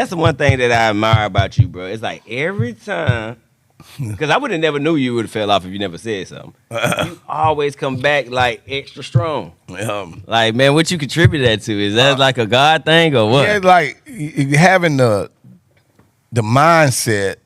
That's the one thing that I admire about you, bro. It's like every time, because I would have never knew you would have fell off if you never said something. You always come back like extra strong. Like, man, what you contribute that to? Is that like a God thing or what? Yeah, like having the mindset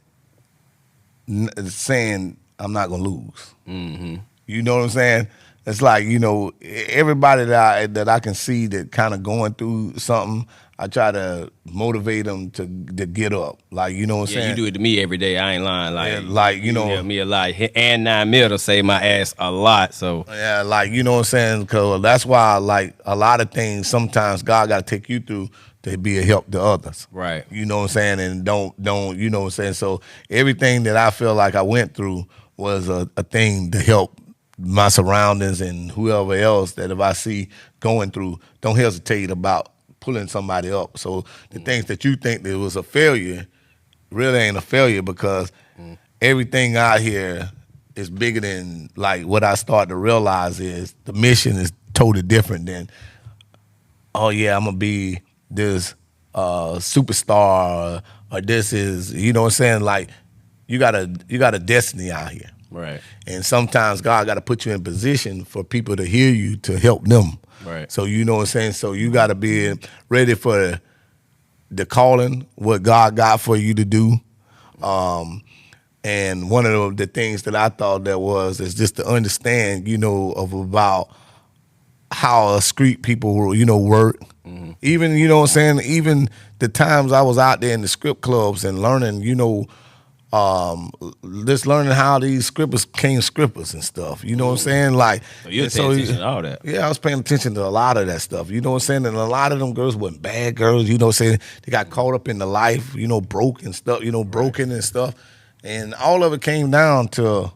saying I'm not gonna lose. Mm-hmm. You know what I'm saying? It's like, you know, everybody that I can see that kind of going through something, I try to motivate them to get up. Like, you know what I'm saying? You do it to me every day. I ain't lying. Like, yeah, like you know, help me a lot. And 9 mil to save my ass a lot. So yeah, like, you know what I'm saying? Because that's why, like, a lot of things sometimes God got to take you through to be a help to others. Right. You know what I'm saying? And don't you know what I'm saying? So everything that I feel like I went through was a thing to help my surroundings and whoever else that if I see going through, don't hesitate about pulling somebody up. So the things that you think that was a failure really ain't a failure, because everything out here is bigger than, like, what I started to realize is the mission is totally different than, oh yeah, I'm gonna be this superstar or this is, you know what I'm saying? Like, you got a destiny out here. right. And sometimes God got to put you in position for people to hear you to help them. Right. So you know what I'm saying? So you got to be ready for the calling, what God got for you to do. And one of the things that I thought is just to understand, you know, about how street people, you know, work. Mm-hmm. Even, you know what I'm saying, even the times I was out there in the script clubs and learning, you know, just learning how these scrippers became scrippers and stuff. You know what I'm saying? Like, so you're paying attention to all that. Yeah, I was paying attention to a lot of that stuff. You know what I'm saying? And a lot of them girls weren't bad girls. You know what I'm saying? They got caught up in the life, you know, broke and stuff, you know, broken and stuff. And all of it came down to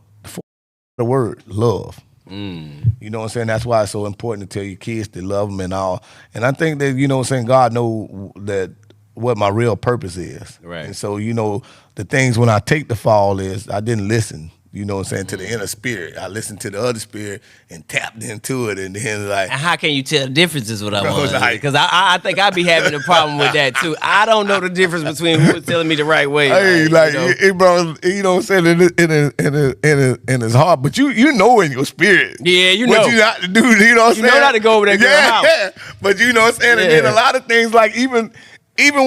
the word, love. You know what I'm saying? That's why it's so important to tell your kids to love them and all. And I think that, you know what I'm saying, God know that what my real purpose is. Right. And so, you know, the things when I take the fall is I didn't listen, you know what I'm saying, to the inner spirit. I listened to the other spirit and tapped into it, and then like. And how can you tell the differences what I want? Like, because I think I'd be having a problem with that too. I don't know the difference between who's telling me the right way. Hey, like, bro, you know what I'm saying, in his heart, but you know in your spirit. Yeah, you know. What you got to do, you know what I'm saying? You know not to go over that girl's house. Yeah, but you know what I'm saying? And then a lot of things, like even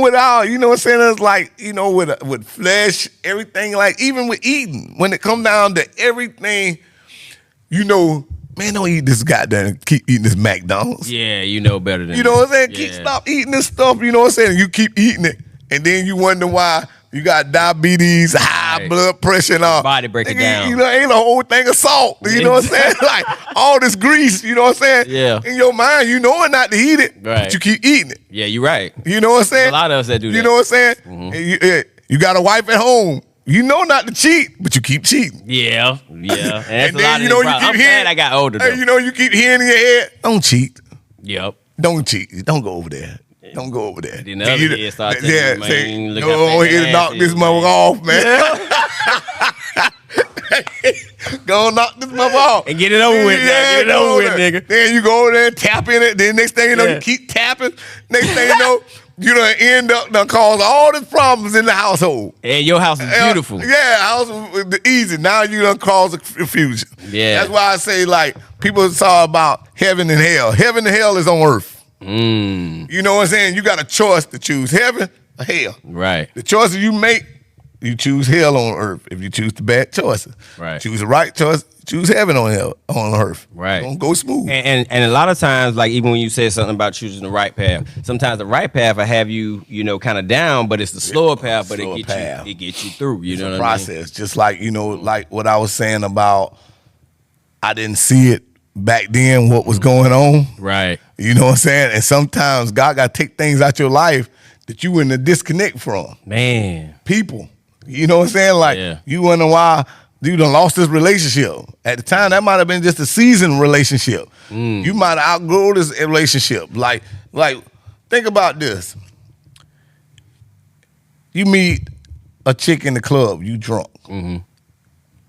without, you know what I'm saying, it's like, you know, with flesh, everything, like even with eating, when it come down to everything, you know, man, don't eat this goddamn, keep eating this McDonald's. Yeah, you know better than you know what I'm saying? Yeah. Stop eating this stuff, you know what I'm saying? You keep eating it, and then you wonder why you got diabetes, high blood pressure, and all. Body break it down. You know, ain't a whole thing of salt. You know what I'm saying? Like all this grease, you know what I'm saying? Yeah. In your mind, you know not to eat it, but you keep eating it. Yeah, you're right. You know what I'm saying? There's a lot of us that do that. You know what I'm saying? Mm-hmm. You got a wife at home. You know not to cheat, but you keep cheating. Yeah. And that's and a then lot you of know these you keep I'm hearing. glad I got older though. You know you keep hearing in your head, don't cheat. Yep. Don't cheat. Don't go over there. Don't go over there. Then the other kid start telling you, man, say, look go here to knock this mother off, man. Go knock this mother off. And get it over with, get it over with, nigga. Then you go over there and tap in it. Then next thing you know, you keep tapping. Next thing you know, you done end up done cause all the problems in the household. And your house is beautiful. Yeah, house was easy. Now you done cause a confusion. Yeah. That's why I say, like, people talk about heaven and hell. Heaven and hell is on earth. You know what I'm saying? You got a choice to choose heaven or hell. Right. The choices you make, you choose hell on earth. If you choose the bad choices, right. Choose the right choice. Choose heaven on earth. Right. Don't go smooth. And a lot of times, like even when you say something about choosing the right path, sometimes the right path will have you, you know, kind of down, but it's the slower path, but it gets you through. You know what I mean? Process, just like, you know, like what I was saying about, I didn't see it back then what was going on. Right. You know what I'm saying? And sometimes God got to take things out your life that you in a disconnect from. Man. People. You know what I'm saying? Like, you wonder why you done lost this relationship. At the time, that might have been just a season relationship. You might have outgrown this relationship. Like, think about this. You meet a chick in the club, you drunk.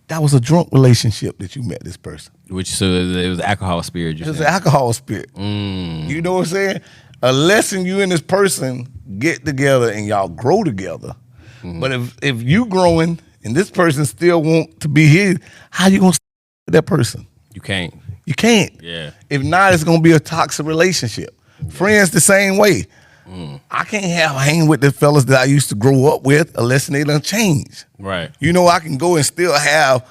That was a drunk relationship that you met this person. So it was alcohol spirit. It was an alcohol spirit. You know what I'm saying? unless you and this person get together and y'all grow together. But if you growing and this person still want to be here, how you gonna stay with that person? You can't. You can't. Yeah. If not, it's gonna be a toxic relationship. Friends the same way. I can't hang with the fellas that I used to grow up with unless they done change. Right. You know, I can go and still have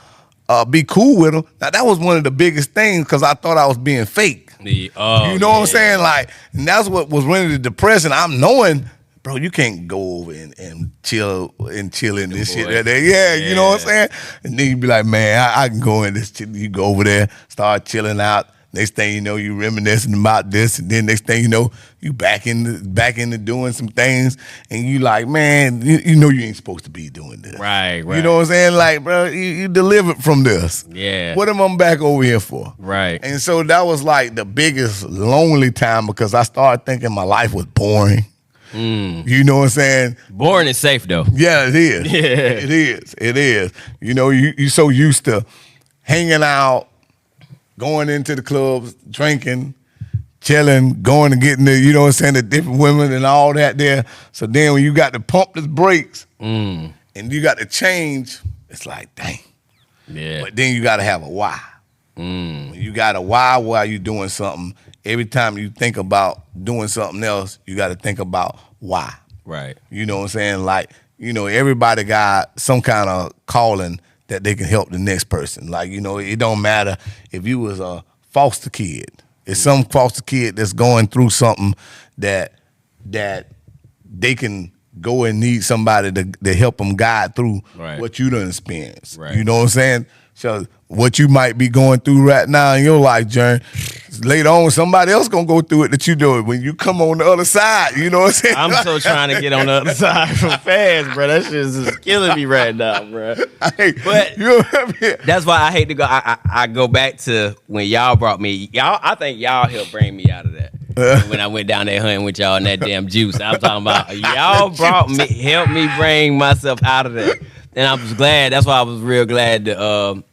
be cool with them. Now that was one of the biggest things because I thought I was being fake. You know what I'm saying? Like, and that's what was really depressing. I'm knowing, bro, you can't go over and chill in this shit. Yeah, you know what I'm saying? And then you be like, man, I can go in this. You go over there, start chilling out. Next thing you know, you reminiscing about this, and then next thing you know, you back into doing some things, and you like, man, you know you ain't supposed to be doing this. Right. You know what I'm saying? Like, bro, you delivered from this. Yeah. What am I back over here for? Right. And so that was like the biggest lonely time because I started thinking my life was boring. You know what I'm saying? Boring is safe though. Yeah, it is. Yeah. It is. You know, you so used to hanging out, going into the clubs, drinking, chilling, going and getting the, you know what I'm saying, the different women and all that there. So then when you got to pump the brakes and you got to change, it's like, dang. Yeah. But then you got to have a why. When you got a why while you doing something, every time you think about doing something else, you got to think about why. Right. You know what I'm saying? Like, you know, everybody got some kind of calling that they can help the next person. Like, you know, it don't matter if you was a foster kid. It's some foster kid that's going through something that they can go and need somebody to help them guide through what you done experienced. Right. You know what I'm saying? So what you might be going through right now in your life, Jern, later on somebody else gonna go through it that you do it when you come on the other side. You know what I'm saying? I'm so trying to get on the other side from fast, bro. That shit is just killing me right now, bro. But you know what I mean? that's why I hate to go. I go back to when y'all brought me. I think y'all helped bring me out of that. When I went down there hunting with y'all in that damn juice. I'm talking about y'all helped me bring myself out of that. And I was glad. That's why I was real glad to